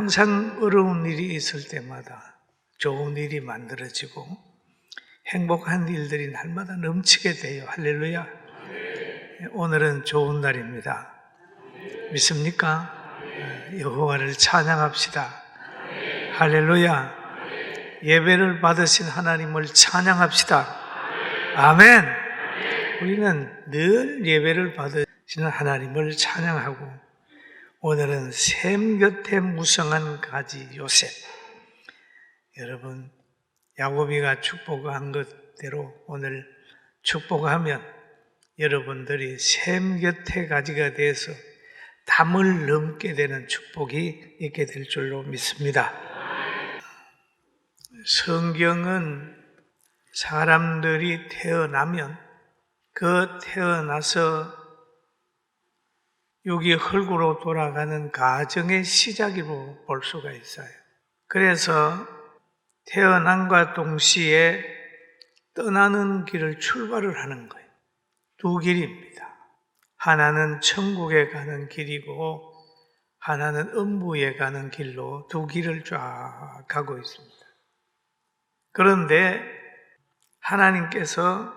항상 어려운 일이 있을 때마다 좋은 일이 만들어지고 행복한 일들이 날마다 넘치게 돼요. 할렐루야. 오늘은 좋은 날입니다. 믿습니까? 여호와를 찬양합시다. 할렐루야. 예배를 받으신 하나님을 찬양합시다. 아멘. 우리는 늘 예배를 받으시는 하나님을 찬양하고, 오늘은 샘 곁에 무성한 가지 요셉. 여러분, 야곱이가 축복한 것대로 오늘 축복하면 여러분들이 샘 곁에 가지가 돼서 담을 넘게 되는 축복이 있게 될 줄로 믿습니다. 성경은 사람들이 태어나면 그 태어나서 여기 흙으로 돌아가는 과정의 시작으로 볼 수가 있어요. 그래서 태어남과 동시에 떠나는 길을 출발을 하는 거예요. 두 길입니다. 하나는 천국에 가는 길이고 하나는 음부에 가는 길로 두 길을 쫙 가고 있습니다. 그런데 하나님께서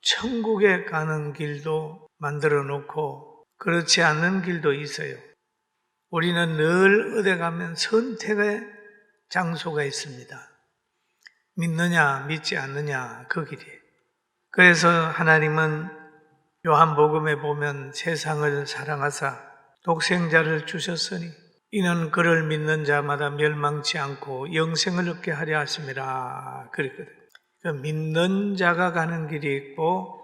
천국에 가는 길도 만들어 놓고 그렇지 않는 길도 있어요. 우리는 늘 어디 가면 선택의 장소가 있습니다. 믿느냐 믿지 않느냐 그 길이에요. 그래서 하나님은 요한복음에 보면 세상을 사랑하사 독생자를 주셨으니 이는 그를 믿는 자마다 멸망치 않고 영생을 얻게 하려 하심이라 그랬거든요. 믿는 자가 가는 길이 있고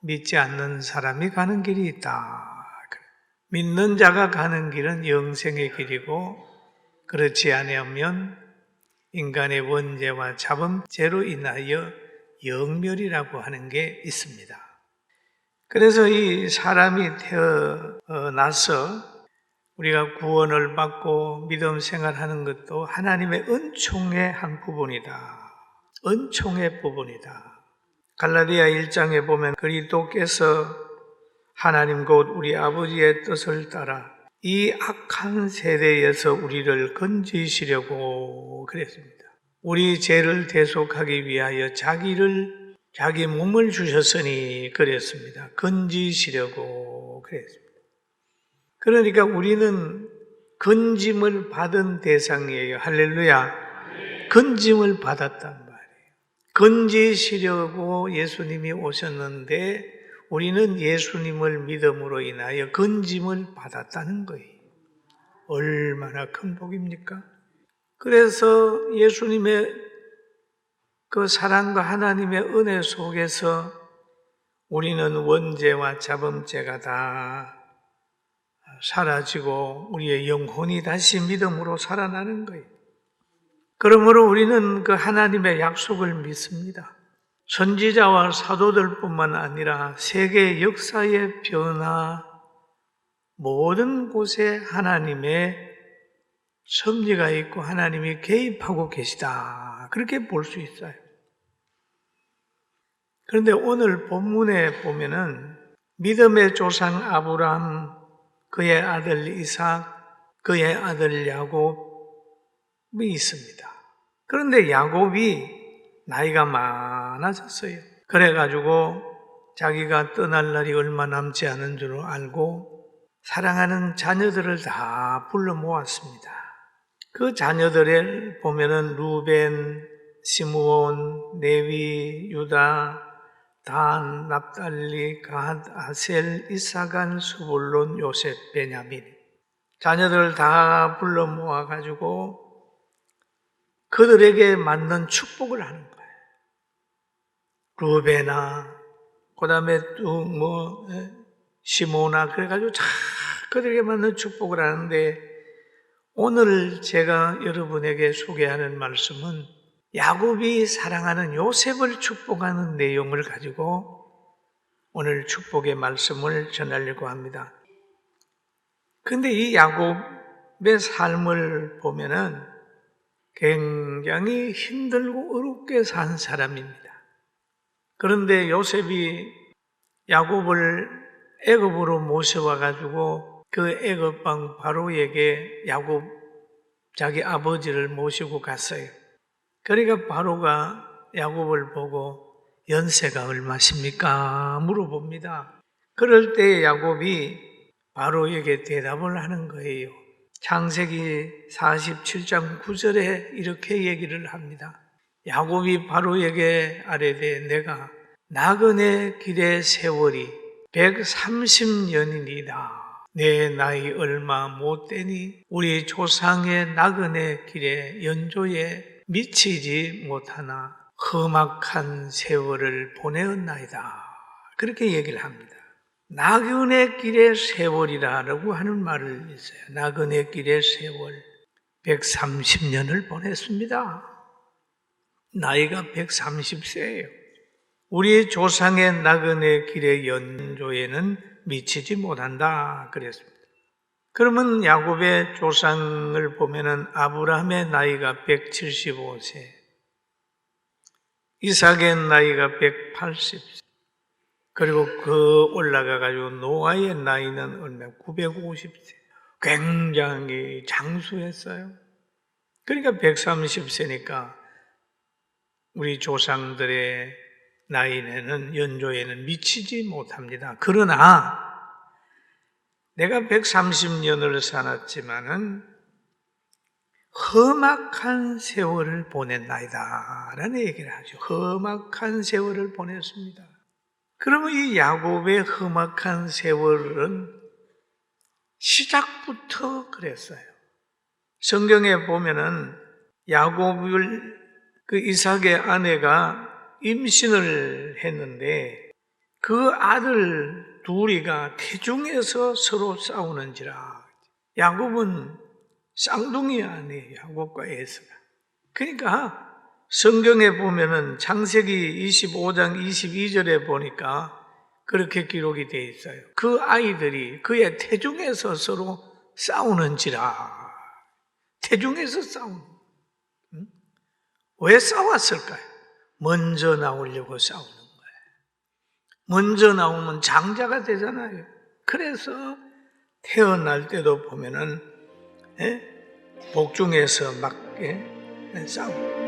믿지 않는 사람이 가는 길이 있다. 믿는 자가 가는 길은 영생의 길이고 그렇지 아니하면 인간의 원죄와 자범죄로 인하여 영멸이라고 하는 게 있습니다. 그래서 이 사람이 태어나서 우리가 구원을 받고 믿음 생활하는 것도 하나님의 은총의 한 부분이다. 은총의 부분이다. 갈라디아 1장에 보면 그리스도께서 하나님 곧 우리 아버지의 뜻을 따라 이 악한 세대에서 우리를 건지시려고 그랬습니다. 우리 죄를 대속하기 위하여 자기 몸을 주셨으니 그랬습니다. 건지시려고 그랬습니다. 그러니까 우리는 건짐을 받은 대상이에요. 할렐루야. 건짐을 받았단 말이에요. 건지시려고 예수님이 오셨는데 우리는 예수님을 믿음으로 인하여 건짐을 받았다는 거예요. 얼마나 큰 복입니까? 그래서 예수님의 그 사랑과 하나님의 은혜 속에서 우리는 원죄와 자범죄가 다 사라지고 우리의 영혼이 다시 믿음으로 살아나는 거예요. 그러므로 우리는 그 하나님의 약속을 믿습니다. 선지자와 사도들뿐만 아니라 세계 역사의 변화, 모든 곳에 하나님의 섭리가 있고 하나님이 개입하고 계시다. 그렇게 볼 수 있어요. 그런데 오늘 본문에 보면은 믿음의 조상 아브라함, 그의 아들 이삭, 그의 아들 야곱이 있습니다. 그런데 야곱이 나이가 많아졌어요. 그래가지고 자기가 떠날 날이 얼마 남지 않은 줄 알고 사랑하는 자녀들을 다 불러 모았습니다. 그 자녀들을 보면은 루벤, 시므온, 레위, 유다, 단, 납달리, 갓, 아셀, 이사간, 스불론, 요셉, 베냐민 자녀들을 다 불러 모아가지고 그들에게 맞는 축복을 하는 거예요. 루베나, 그 다음에 또 시모나, 그래가지고 다 그들에게 맞는 축복을 하는데 오늘 제가 여러분에게 소개하는 말씀은 야곱이 사랑하는 요셉을 축복하는 내용을 가지고 오늘 축복의 말씀을 전하려고 합니다. 그런데 이 야곱의 삶을 보면은 굉장히 힘들고 어렵게 산 사람입니다. 그런데 요셉이 야곱을 애굽으로 모셔와 가지고 그 애굽 왕 바로에게 야곱 자기 아버지를 모시고 갔어요. 그러니까 바로가 야곱을 보고 연세가 얼마십니까? 물어봅니다. 그럴 때 야곱이 바로에게 대답을 하는 거예요. 창세기 47장 9절에 이렇게 얘기를 합니다. 야곱이 바로에게 아뢰되 내가 나그네 길의 세월이 130년이니이다. 내 나이 얼마 못 되니 우리 조상의 나그네 길의 연조에 미치지 못하나 험악한 세월을 보내었나이다. 그렇게 얘기를 합니다. 나그네 길의 세월이라고 하는 말을 있어요. 나그네 길의 세월 130년을 보냈습니다. 나이가 130세예요. 우리 조상의 나그네 길의 연조에는 미치지 못한다 그랬습니다. 그러면 야곱의 조상을 보면은 아브라함의 나이가 175세, 이삭의 나이가 180세, 그리고 그 올라가가지고 노아의 나이는 얼마 950세. 굉장히 장수했어요. 그러니까 130세니까 우리 조상들의 나이에는 연조에는 미치지 못합니다. 그러나 내가 130년을 살았지만은 험악한 세월을 보냈나이다 라는 얘기를 하죠. 험악한 세월을 보냈습니다. 그러면 이 야곱의 험악한 세월은 시작부터 그랬어요. 성경에 보면은 야곱을 그 이삭의 아내가 임신을 했는데 그 아들 둘이가 태중에서 서로 싸우는지라. 야곱은 쌍둥이 아니에요. 야곱과 에서가. 그러니까 성경에 보면은 창세기 25장 22절에 보니까 그렇게 기록이 되어 있어요. 그 아이들이 그의 태중에서 서로 싸우는지라. 태중에서 싸우는. 왜 싸웠을까요? 먼저 나오려고 싸우는 거예요. 먼저 나오면 장자가 되잖아요. 그래서 태어날 때도 보면은 복중에서 막 싸우고.